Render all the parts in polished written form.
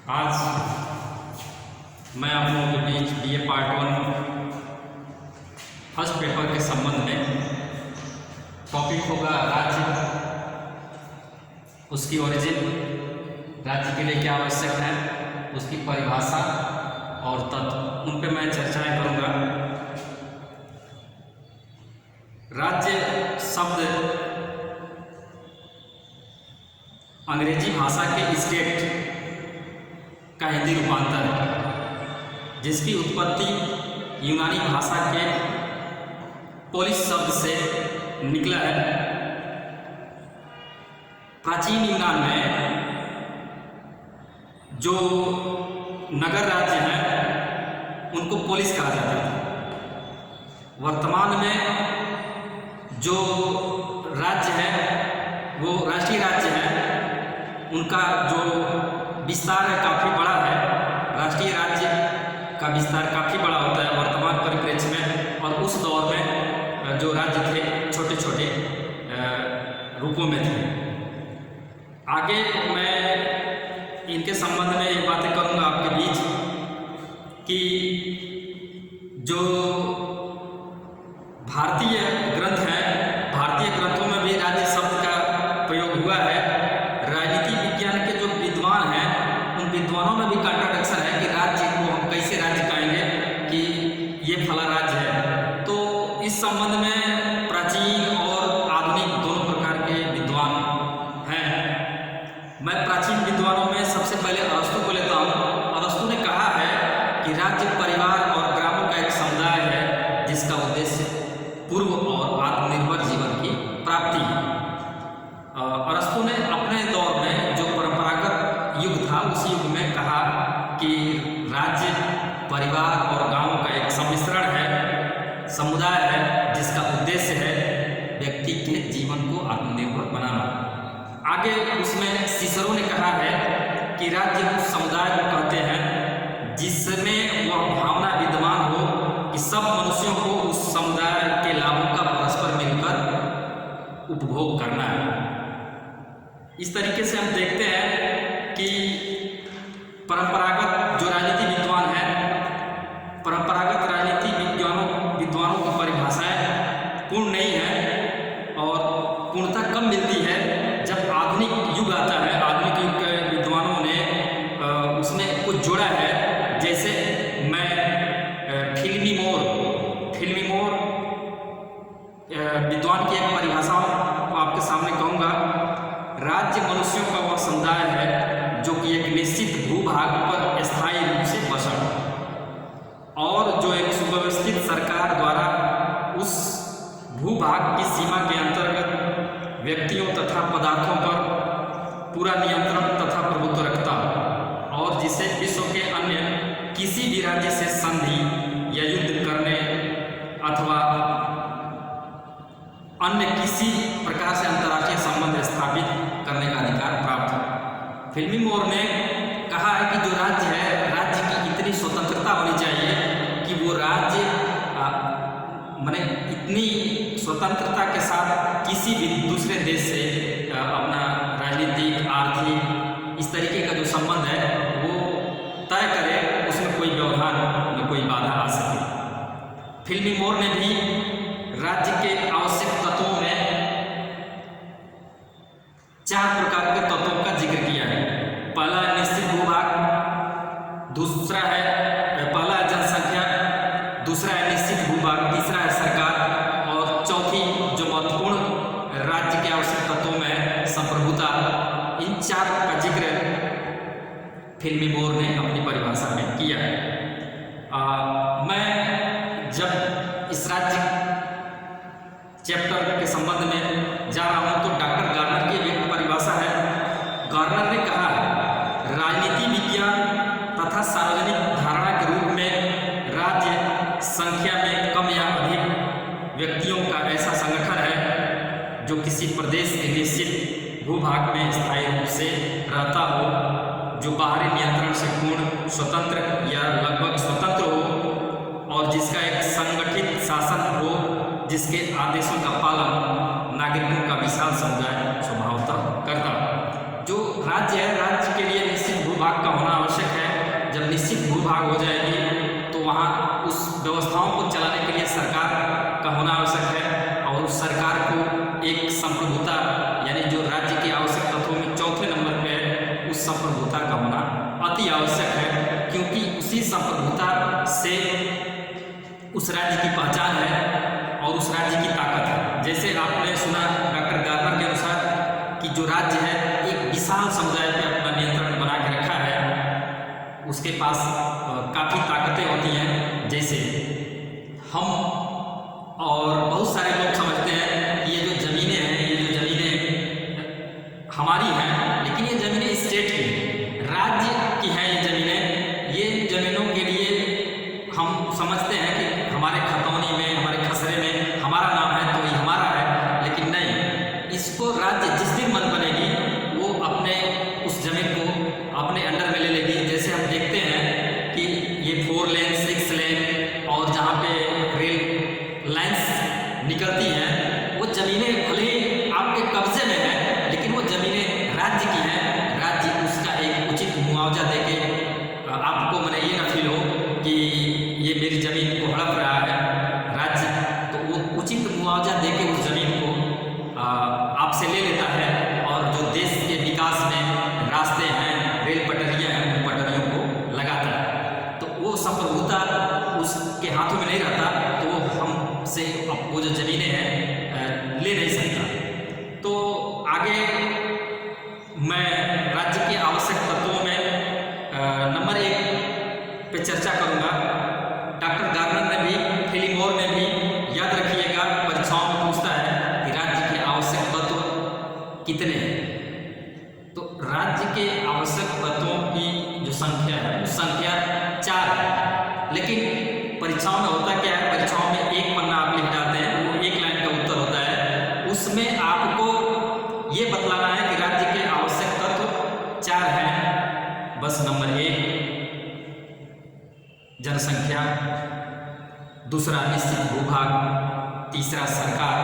आज मैं आप लोगों के बीच बीए पार्ट 1 फर्स्ट पेपर के संबंध में टॉपिक होगा राज्य, उसकी ओरिजिन, राज्य के लिए क्या आवश्यक है, उसकी परिभाषा और तत्व, उन पे मैं चर्चाएं करूंगा। राज्य शब्द अंग्रेजी भाषा के स्टेट का हिंदी रूपांतर है, जिसकी उत्पत्ति यूनानी भाषा के पोलिस शब्द से निकला है। प्राचीन यूनान में जो नगर राज्य हैं उनको पोलिस कहा जाता था। वर्तमान में जो राज्य है वो राष्ट्रीय राज्य है, उनका जो विस्तार है काफ़ी बड़ा है। राष्ट्रीय राज्य का विस्तार काफ़ी बड़ा होता है वर्तमान परिप्रेक्ष्य में, और उस दौर में जो राज्य थे छोटे छोटे रूपों में थे। आगे मैं इनके संबंध में ये बातें करूँगा आपके बीच कि जो भारतीय ग्रंथ हैं, भारतीय ग्रंथों में भी राज्य शब्द का प्रयोग हुआ है। राजनीति विज्ञान के जो विद्वान हैं उन विद्वानों में भी कॉन्ट्राडिक्शन है कि राज्य को हम कैसे राज्य कहेंगे कि ये फला राज्य है। तो इस संबंध में प्राचीन और आधुनिक दोनों प्रकार के विद्वान हैं। मैं प्राचीन विद्वानों में सबसे पहले अरस्तु को लेता हूँ। अरस्तु ने कहा है कि राज्य परिवार और ग्रामों का एक समुदाय है जिसका उद्देश्य पूर्व और आत्मनिर्भर जीवन की प्राप्ति है। अरस्तु ने अपने दौर में जो परंपरागत युग था उस युग में कहा कि राज्य परिवार और गांवों का एक सम्मिश्रण है, समुदाय है, जिसका उद्देश्य है व्यक्ति के जीवन को आत्मनिर्भर बनाना। आगे उसमें सिसरो ने कहा है कि राज्य उस समुदाय को कहते हैं जिसमें वह भावना विद्यमान हो कि सब मनुष्यों को उस समुदाय के लाभों का परस्पर मिलकर उपभोग करना है। इस तरीके से हम देखते हैं कि परंपरागत जो राजनीति विद्वान हैं, परंपरागत राजनीति विद्वानों की परिभाषाएं पूर्ण नहीं है और पूर्णता कब मिलती है जब आधुनिक युग आता है। आधुनिक युग के विद्वानों ने उसमें कुछ जोड़ा है। जैसे मैं फिल्मी मोर विद्वान की एक परिभाषा को आपके सामने कहूँगा। राज्य मनुष्यों का वह समुदाय है जो कि एक निश्चित भूभाग पर स्थायी रूप से बसा और जो एक सुव्यवस्थित सरकार द्वारा उस भूभाग की सीमा के अंतर्गत व्यक्तियों तथा पदार्थों पर पूरा नियंत्रण तथा प्रभुत्व रखता और जिसे विश्व के अन्य किसी भी राज्य से संधि या युद्ध करने अथवा अन्य किसी प्रकार से अंतर्राष्ट्रीय संबंध स्थापित करने का अधिकार प्राप्त है। फिल्मी मोर ने कहा है कि जो राज्य है, राज्य की इतनी स्वतंत्रता होनी चाहिए कि वो राज्य माने इतनी स्वतंत्रता के साथ किसी भी दूसरे देश से अपना राजनीतिक, आर्थिक, इस तरीके का जो संबंध है वो तय करे, उसमें कोई व्यवधान में कोई बाधा आ सके। फिल्मी मोर ने भी राज्य के आवश्यक तत्वों में 4 प्रकार के तत्वों का जिक्र किया है। पहला है निश्चित भूभाग, दूसरा है पहला है जनसंख्या, दूसरा है निश्चित भूभाग, तीसरा है सरकार और चौथी जो महत्वपूर्ण राज्य के आवश्यक तत्वों में है संप्रभुता। इन 4 का जिक्र फिल्मी मोर ने अपनी परिभाषा में किया है। मैं जब इस राज्य चैप्टर के संबंध में जा रहा हूँ तो डॉक्टर गार्नर की एक परिभाषा है। गार्नर ने कहा है राजनीति विज्ञान तथा सार्वजनिक धारणा के रूप में राज्य संख्या में कम या अधिक व्यक्तियों का ऐसा संगठन है जो किसी प्रदेश के निश्चित भूभाग में स्थायी रूप से रहता हो, जो बाहरी नियंत्रण से पूर्ण स्वतंत्र या लगभग स्वतंत्र हो और जिसका एक संगठित शासन हो, जिसके आदेशों का पालन नागरिकों का विशाल समुदाय स्वभावतः करता। जो राज्य है, राज्य के लिए निश्चित भूभाग का होना आवश्यक उस राज्य की पहचान है और उस राज्य की ताकत है। जैसे आपने सुना डॉक्टर गार्नर के अनुसार कि जो राज्य है एक विशाल समुदाय पे अपना नियंत्रण बना के रखा है, उसके पास काफ़ी ताकतें होती हैं। जैसे हम और बहुत सारे लोग समझते हैं कि ये जो ज़मीनें हैं, ये जो ज़मीनें हमारी हैं, लेकिन ये ज़मीनें स्टेट की हैं, राज्य की हैं ये ज़मीनें। ये ज़मीनों के लिए हम समझते हैं कि हमारे खतौनी में, हमारे खसरे में हमारा नाम है तो ये हमारा है, लेकिन नहीं, इसको राज्य जिस दिन मन बनेगी वो अपने उस ज़मीन को अपने अंडर में ले लेगी। जैसे हम देखते हैं कि ये 4 लेन 6 लेन और जहाँ पे रेल लाइंस निकलती हैं, वो ज़मीनें भले ही आपके कब्जे में हैं, लेकिन वो ज़मीनें राज्य की हैं। राज्य उसका एक उचित मुआवजा देके आपको मैंने ये ना फील हो कि ये मेरी ज़मीन को हड़प रहा है राज्य, तो वो उचित मुआवजा देके उस ज़मीन को आपसे ले लेता है और जो देश के विकास में रास्ते हैं, रेल पटरियाँ हैं, उन पटरियों को लगाता है। तो वो संप्रभुता उसके हाथों में नहीं रहता, तो वो हमसे वो जो ज़मीनें हैं ले नहीं सकता। तो आगे मैं राज्य के आवश्यक तत्वों में नंबर 1 पे चर्चा करूँगा। डॉक्टर गार्नर ने भी, फिलिमोर ने भी, याद रखिएगा परीक्षाओं में पूछता है कि राज्य के आवश्यक तत्व कितने हैं। तो राज्य के आवश्यक तत्वों की जो संख्या है वो संख्या 4 है, लेकिन परीक्षाओं में होता क्या है, परीक्षाओं में एक पन्ना आप लिख डालते हैं, वो 1 लाइन का उत्तर होता है। उसमें आपको ये बतलाना है कि राज्य के आवश्यक तत्व 4 हैं। बस नंबर 1 जनसंख्या, दूसरा निश्चित भूभाग, तीसरा सरकार,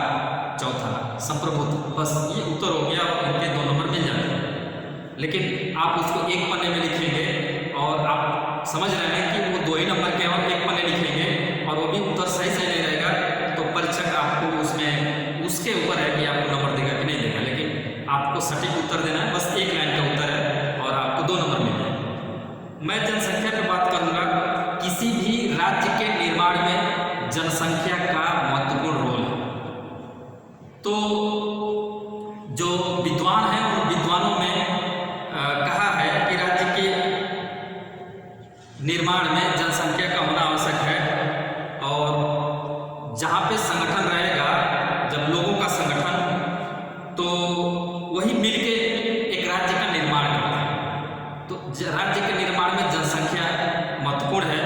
चौथा संप्रभुत्व। बस ये उत्तर हो गया, इनके 2 नंबर मिल जाते हैं। लेकिन आप उसको 1 पन्ने में लिखेंगे और आप समझ रहे हैं कि वो 2 ही नंबर के और 1 पन्ने लिखेंगे और वो भी उत्तर सही नहीं रहेगा, तो परीक्षक आपको उसमें उसके ऊपर है कि आपको नंबर देगा कि नहीं देगा, लेकिन आपको सटीक उत्तर देना है। बस 1 लाइन का उत्तर है और आपको 2 नंबर मिल जाएंगे। मैं जनसंख्या पे बात करूँगा। किसी भी राज्य के निर्माण में जनसंख्या का महत्वपूर्ण रोल है। तो जो विद्वान हैं उन विद्वानों में कहा है कि राज्य के निर्माण में जनसंख्या का होना आवश्यक है, और जहाँ पे संगठन रहेगा, जब लोगों का संगठन, तो वही मिलके एक राज्य का निर्माण करता है। तो राज्य के निर्माण में जनसंख्या महत्वपूर्ण है।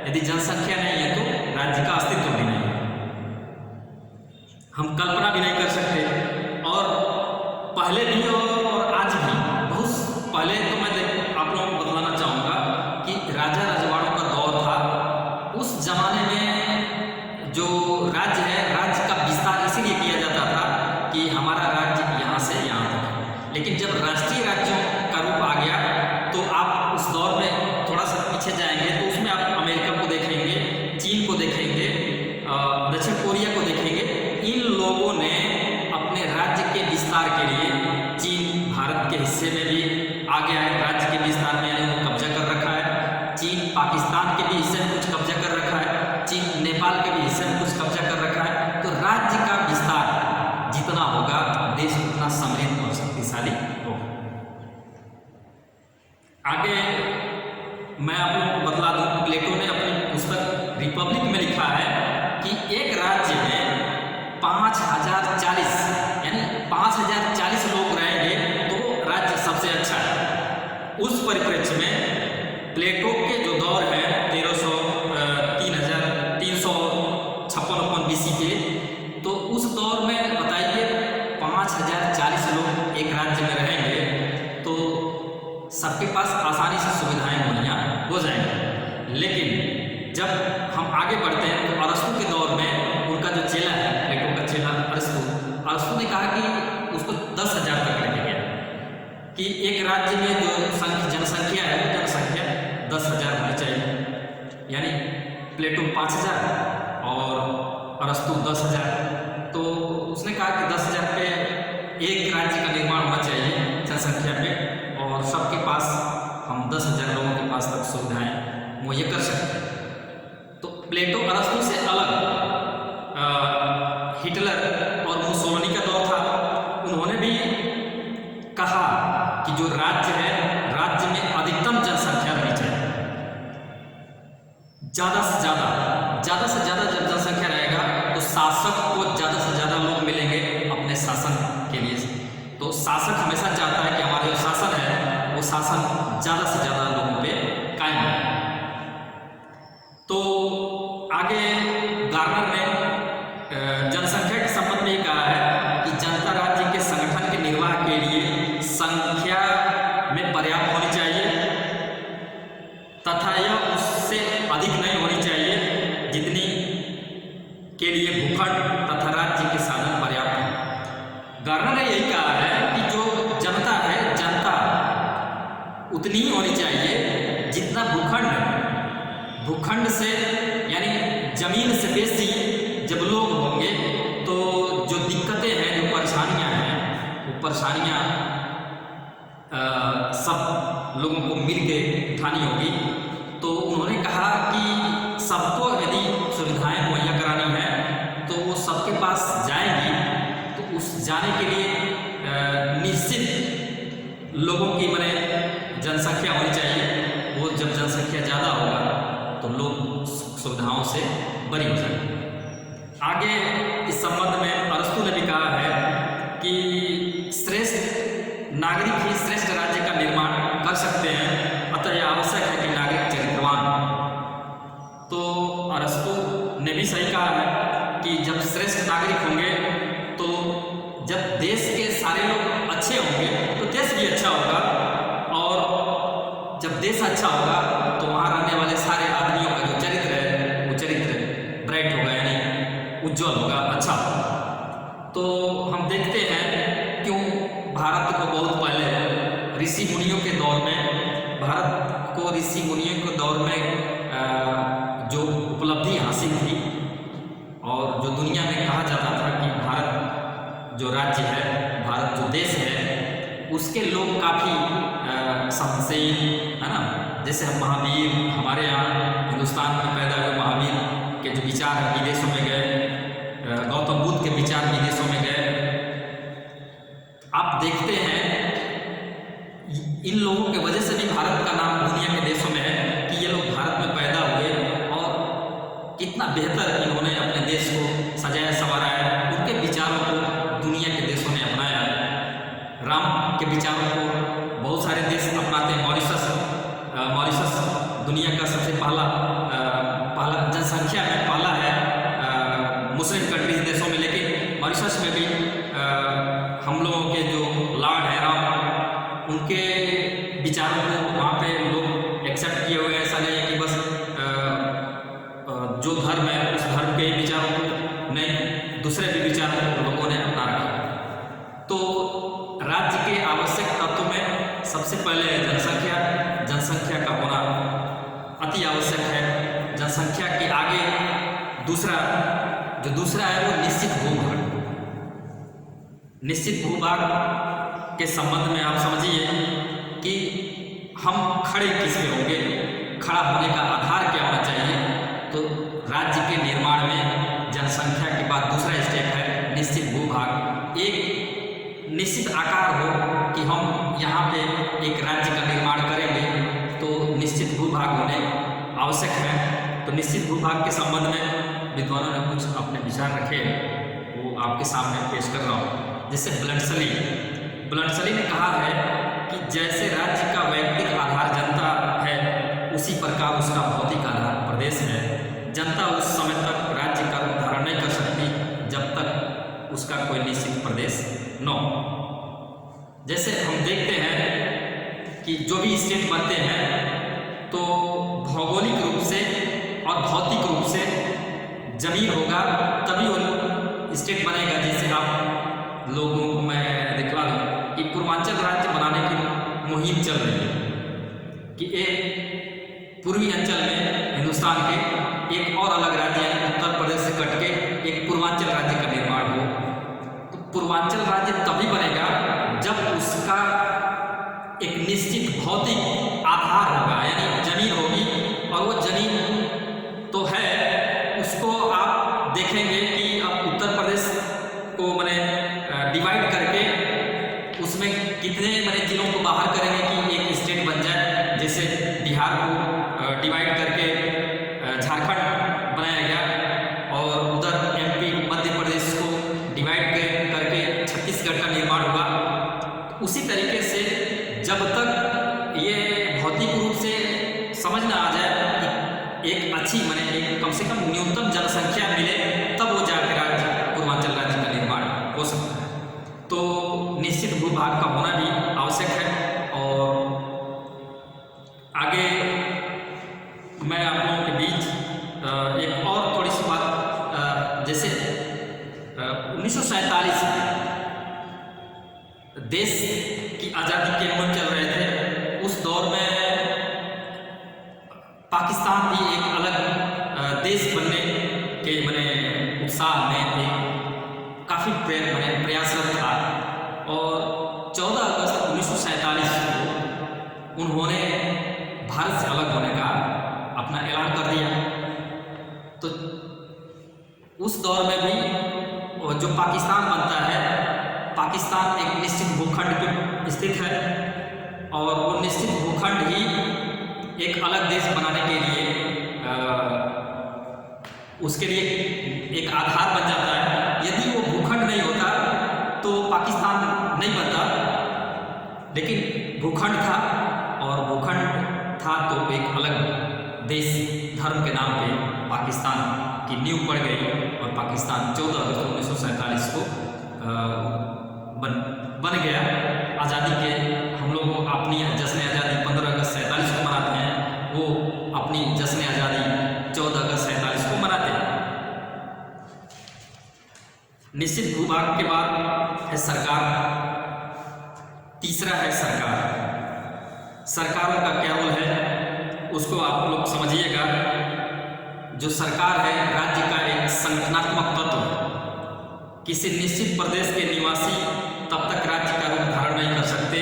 यदि जनसंख्या नहीं है तो राज्य का अस्तित्व भी नहीं है, हम कल्पना भी नहीं कर सकते। और पहले भी और आज भी, बहुत पहले तो मैं आप लोगों को बतलाना चाहूँगा कि राजा रजवाड़ों का दौर था। उस जमाने में जो राज्य है, राज्य का विस्तार इसीलिए किया जाता था कि हमारा राज्य यहाँ से यहाँ तक है। लेकिन जब राष्ट्रीय राज्यों का रूप आ गया तो आप उस दौर में थोड़ा सा पीछे जाएंगे तो उसमें आप अमेरिका को देखेंगे, चीन को देखेंगे, दक्षिण कोरिया को देखेंगे। इन लोगों ने अपने राज्य के विस्तार के लिए, चीन भारत के हिस्से में भी आ गया है राज्य के विस्तार में, यानी वो कब्जा कर रखा है। चीन पाकिस्तान के भी हिस्से में कुछ कब्जा कर रखा है, चीन नेपाल के भी हिस्से में कुछ कब्जा कर रखा है। तो राज्य का विस्तार जितना होगा, देश उतना समृद्ध और शक्तिशाली होगा। आगे मैं आप लोगों को बतला दूं, प्लेटो ने अपनी पुस्तक रिपब्लिक में लिखा है कि एक राज्य में 5040 यानी 5040 लोग रहेंगे तो राज्य सबसे अच्छा है। उस परिप्रेक्ष्य में प्लेटो के जो दौर है 356 BC के, तो उस दौर में बताइए 5040 लोग एक राज्य में रहेंगे तो सबके पास आसानी से सुविधाएं मुहैया हो जाएंगी। लेकिन जब हम आगे बढ़ते हैं तो अरस्तु के दौर में उनका जो चेला है, प्लेटो का चेला अरस्तु ने कहा कि उसको 10,000 तक लेके गया कि एक राज्य में जो जनसंख्या है वो जनसंख्या 10,000 होनी चाहिए। यानी प्लेटो 5,000 और अरस्तु 10,000। तो उसने कहा कि 10,000 पे एक राज्य का निर्माण होना चाहिए जनसंख्या पे, और सबके पास हम 10,000 लोगों के पास तक सुविधाएं मुहैया कर सकते हैं। तो प्लेटो अरस्तु से कि जो राज्य है, राज्य में अधिकतम जनसंख्या रहनी चाहिए। ज़्यादा से ज़्यादा जब जनसंख्या रहेगा तो शासक को ज़्यादा से ज़्यादा लोग मिलेंगे अपने शासन के लिए। तो शासक हमेशा चाहता है कि हमारा जो शासन है वो शासन ज़्यादा से ज़्यादा लोगों पे कायम रहे। तो आगे गार्नर ने जनसंख्या के संबंध में कहा है कि जनता राज्य के संगठन के निर्वाह के लिए संख्या में पर्याप्त होनी चाहिए तथा यह उससे अधिक नहीं होनी चाहिए जितनी के लिए भूखंड तथा राज्य के साधन पर्याप्त हैं। गार्नर ने यही कहा है कि जो जनता है, जनता उतनी ही होनी चाहिए जितना भूखंड से यानी जमीन से बेसी जब लोग होंगे तो जो दिक्कतें हैं, जो परेशानियां हैं, वो परेशानियां सब लोगों को मिल के उठानी होगी। तो उन्होंने कहा कि सबको यदि सुविधाएं मुहैया करानी है तो वो सबके पास जाएंगी, तो उस जाने के लिए निश्चित लोगों की माने जनसंख्या होनी चाहिए। वो जब जनसंख्या ज़्यादा होगा तो लोग सुविधाओं से बरी हो जाएंगे। आगे इस संबंध में अरस्तु ने भी कहा है कि श्रेष्ठ नागरिक ही श्रेष्ठ राज्य का निर्माण कर सकते हैं, अतः यह आवश्यक है कि नागरिक चरित्रवान। तो अरस्तु ने भी सही कहा है कि जब श्रेष्ठ नागरिक होंगे तो जब देश के सारे लोग अच्छे होंगे तो देश भी अच्छा होगा, और जब देश अच्छा होगा तो वहाँ रहने वाले सारे आदमियों का जो चरित्र है वो चरित्र ब्राइट होगा, यानी उज्जवल होगा, अच्छा होगा। तो हम देखते हैं क्यों भारत को बहुत पहले ऋषि मुनियों के दौर में, भारत को ऋषि मुनियों के दौर में जो उपलब्धि हासिल थी और जो दुनिया में कहा जाता था कि भारत जो राज्य है, भारत जो देश है, उसके लोग काफ़ी सहनशील है ना। जैसे हम महावीर, हमारे यहाँ हिंदुस्तान में पैदा हुए महावीर के जो विचार हैं विदेशों में गए, गौतम बुद्ध के विचार विदेशों में गए। आप देखते हैं इन लोगों के वजह से भी भारत का नाम दुनिया के देशों में है कि ये लोग भारत में पैदा हुए और कितना बेहतर इन्होंने अपने देश को सजाया संवारा है। उनके विचारों को दुनिया के देशों ने अपनाया। राम के विचारों को बहुत सारे देश अपनाते हैं। मॉरिशस दुनिया का सबसे पहला जनसंख्या में पहला है मुस्लिम कंट्रीज देशों में, लेकिन मॉरिशस में भी हम लोगों के जो लॉर्ड है राम, उनके विचारों को वहाँ पे लोग एक्सेप्ट किए हुए हैं। ऐसा नहीं है कि बस जो धर्म है उस धर्म के विचारों को नहीं, दूसरे भी विचारों को लोगों ने अपना रखा। तो राज्य के आवश्यक तत्व में सबसे पहले जनसंख्या का होना अति आवश्यक है। जनसंख्या के आगे दूसरा है वो निश्चित भूभाग। निश्चित भूभाग के संबंध में आप समझिए कि हम खड़े किस पे होंगे, खड़ा होने का आधार क्या होना चाहिए। तो राज्य के निर्माण में जनसंख्या के बाद दूसरा स्टेप है निश्चित भूभाग। एक निश्चित आकार हो कि हम यहाँ पे एक राज्य का निर्माण करेंगे, तो निश्चित भूभाग होने आवश्यक है। तो निश्चित भूभाग के संबंध में विद्वानों ने कुछ अपने विचार रखे, वो आपके सामने पेश कर रहा हूँ। जैसे ब्लंटसली ने कहा है कि जैसे राज्य का वैयक्तिक आधार जनता है, उसी प्रकार उसका भौतिक आधार प्रदेश है। जनता उस समय तक राज्य का रूप धारण नहीं कर सकती जब तक उसका कोई निश्चित प्रदेश न हो। जैसे हम देखते हैं कि जो भी स्टेट बनते हैं तो भौगोलिक रूप से और भौतिक रूप से जमीन होगा तभी वो स्टेट बनेगा। जैसे आप लोगों को मैं दिखवा दूँ कि पूर्वांचल राज्य बनाने की मुहिम चल रही है कि एक पूर्वी अंचल में हिंदुस्तान के एक और अलग राज्य यानी उत्तर प्रदेश से कट के एक पूर्वांचल राज्य का निर्माण हो। तो पूर्वांचल राज्य तभी बनेगा जब उसका एक निश्चित भौतिक आधार होगा, यानी जमीन होगी। और वो जमीन तो है, उसको आप देखेंगे कि अब उत्तर प्रदेश को मैंने डिवाइड करके उसमें कितने मैंने कितने जिलों को बाहर करेंगे कि एक स्टेट बन जाए, जैसे बिहार को डिवाइड करके झारखंड बनाया गया और उधर एमपी मध्य प्रदेश को डिवाइड करके छत्तीसगढ़ का निर्माण हुआ। उसी तरीके से जब तक ये भौतिक रूप से समझ ना आ जाए कि एक अच्छी माने एक कम से कम न्यूनतम जनसंख्या मिले, तब वो जाकर राज्य पूर्वांचल राज्य का निर्माण हो सकता है। तो निश्चित भूभाग का होना भी आवश्यक है। और आगे मैं आप लोगों के बीच एक और थोड़ी सी बात, जैसे 1947 में देश की आज़ादी के अमल चल रहे थे, उस दौर में पाकिस्तान भी एक अलग देश बनने के माने उत्साह में एक काफ़ी प्रयासरत था। और 14 अगस्त 1947 को उन्होंने भारत से अलग होने का अपना ऐलान कर दिया। तो उस दौर में भी जो पाकिस्तान बनता है, पाकिस्तान एक निश्चित भूखंड पे स्थित है और वो निश्चित भूखंड ही एक अलग देश बनाने के लिए उसके लिए एक आधार बन जाता है। यदि वो भूखंड नहीं होता तो पाकिस्तान नहीं बनता, लेकिन भूखंड था और भूखंड था तो एक अलग देश धर्म के नाम पे पाकिस्तान की नींव पड़ गई और पाकिस्तान 14 अगस्त 1947 को बन गया। आज़ादी के हम लोग अपनी जश्न आज़ादी 15 अगस्त 47 को मनाते हैं, वो अपनी जश्न आज़ादी 14 अगस्त 47 को मनाते हैं। निश्चित भूभाग के बाद है सरकार, तीसरा है सरकार। सरकारों का क्या रोल है उसको आप लोग समझिएगा। जो सरकार है राज्य का एक संगठनात्मक तत्व है। किसी निश्चित प्रदेश के निवासी तब तक राज्य का रूप धारण नहीं कर सकते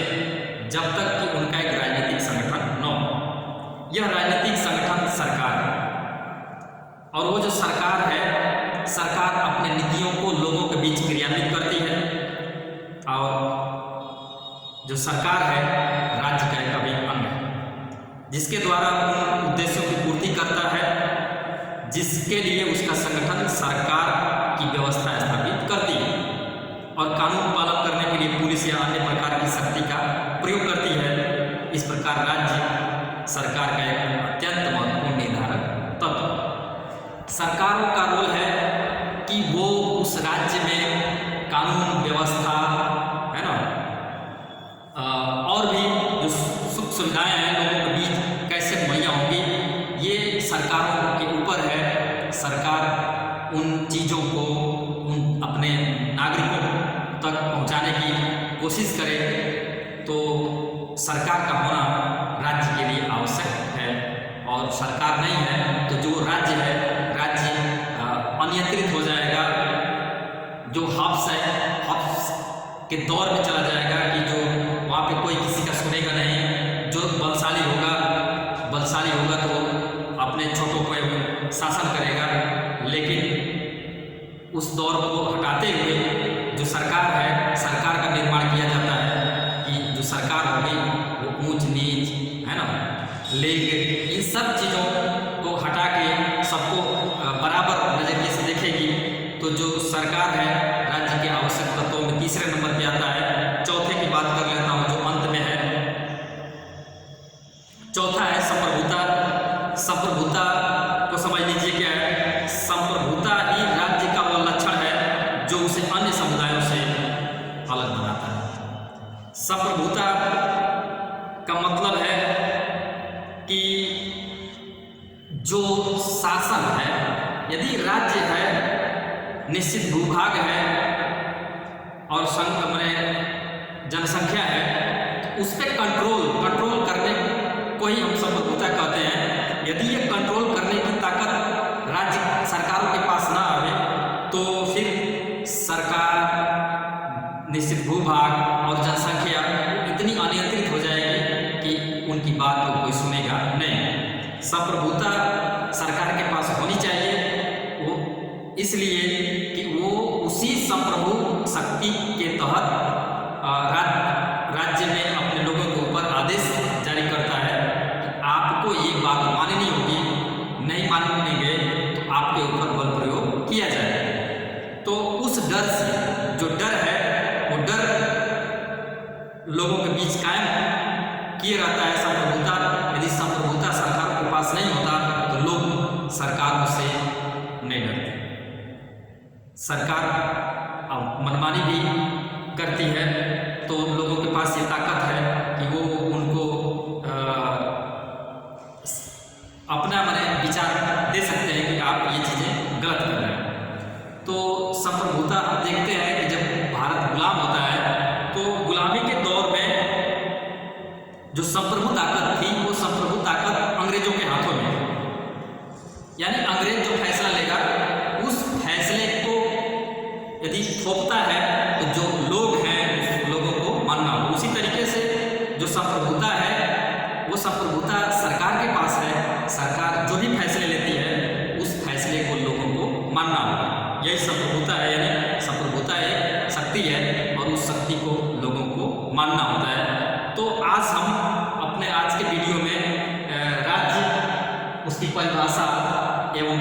जब तक कि उनका एक राजनीतिक संगठन न हो। यह राजनीतिक संगठन सरकार है और वो जो सरकार है, सरकार अपने नीतियों को लोगों के बीच क्रियान्वित करती है और जो सरकार है राज्य का एक अभिन्न अंग है जिसके द्वारा उन उद्देश्यों की पूर्ति करता है जिसके लिए उसका संगठन सरकार की व्यवस्था स्थापित करती है और कानून पालन करने के लिए पुलिस या अन्य प्रकार की शक्ति का प्रयोग करती है। इस प्रकार राज्य सरकार का एक अत्यंत महत्वपूर्ण निर्धारक तत्व। सरकारों का रोल है कि वो उस राज्य में कानून व्यवस्था है ना और भी जो सुख सुविधाएं हैं लोगों के बीच कैसे मुहैया होंगी, ये सरकारों के ऊपर है। सरकार उन चीज़ों को उन अपने नागरिकों तक पहुंचाने की कोशिश करे, तो सरकार का होना राज्य के लिए आवश्यक है। और सरकार नहीं है तो जो राज्य है, राज्य अनियंत्रित हो जाएगा। जो हब्स है, हब्स के दौर में चला जाएगा कि जो वहाँ पे कोई किसी का सुनेगा नहीं। जो बलशाली होगा तो अपने छोटों पर शासन करेगा, लेकिन उस दौर को हटाते हुए जो सरकार है, सरकार का निर्माण किया जाता है कि जो सरकार होगी वो ऊंच नीच है ना, लिंग, इन सब चीज़ों को हटा के सबको बराबर नजरिए से देखेगी। तो जो सरकार है राज्य के आवश्यक तत्वों में तीसरे नंबर पे आता है। चौथे की बात कर लेता हूँ जो अंत में है। चौथा है संप्रभुता। संप्रभुता को समझ लीजिए क्या है। संप्रभुता ही राज्य का वो लक्षण है जो उसे अन्य समुदायों से अलग बनाता है। संप्रभुता का मतलब है कि जो शासन है, यदि राज्य है, निश्चित भूभाग है और जनसंख्या है, तो उस पर कंट्रोल करने को ही हम संप्रभुता कहते हैं। यदि ये कंट्रोल करने की ताकत राज्य सरकारों के पास ना आवे तो फिर सरकार, निश्चित भूभाग और जनसंख्या इतनी अनियंत्रित हो जाएगी कि उनकी बात को कोई सुनेगा नहीं। संप्रभुता सरकार के पास होनी चाहिए, वो इसलिए कि वो उसी संप्रभु शक्ति के तहत राज्य में अपने किए रहता है संप्रभुता। यदि संप्रभुता सरकार के पास नहीं होता तो लोग सरकारों से नहीं डरते। सरकार मनमानी भी करती है तो लोगों के पास ये ताकत है कि वो उनको अपना विचार दे सकते हैं कि आप ये चीज़ें गलत कर रहे हैं। तो संप्रभुता हम देखते हैं कि जब भारत गुलाम होता है तो गुलामी के दौर में जो संप्रभु ताकत थी वो संप्रभु ताकत अंग्रेजों के हाथों में थी। यानी अंग्रेज जो फैसला लेगा उस फैसले को यदि थोपता है तो जो लोग हैं उस लोगों को मानना हो। उसी तरीके से जो संप्रभुता है वो संप्रभुता सरकार के पास है। सरकार जो भी फैसले लेती है उस फैसले को लोगों को मानना होगा। यही संप्रभुता है। यानी संप्रभुता एक शक्ति है और उस शक्ति को लोगों को मानना होता है। तो आज हम अपने आज के वीडियो में राज्य, उसकी परिभाषा एवं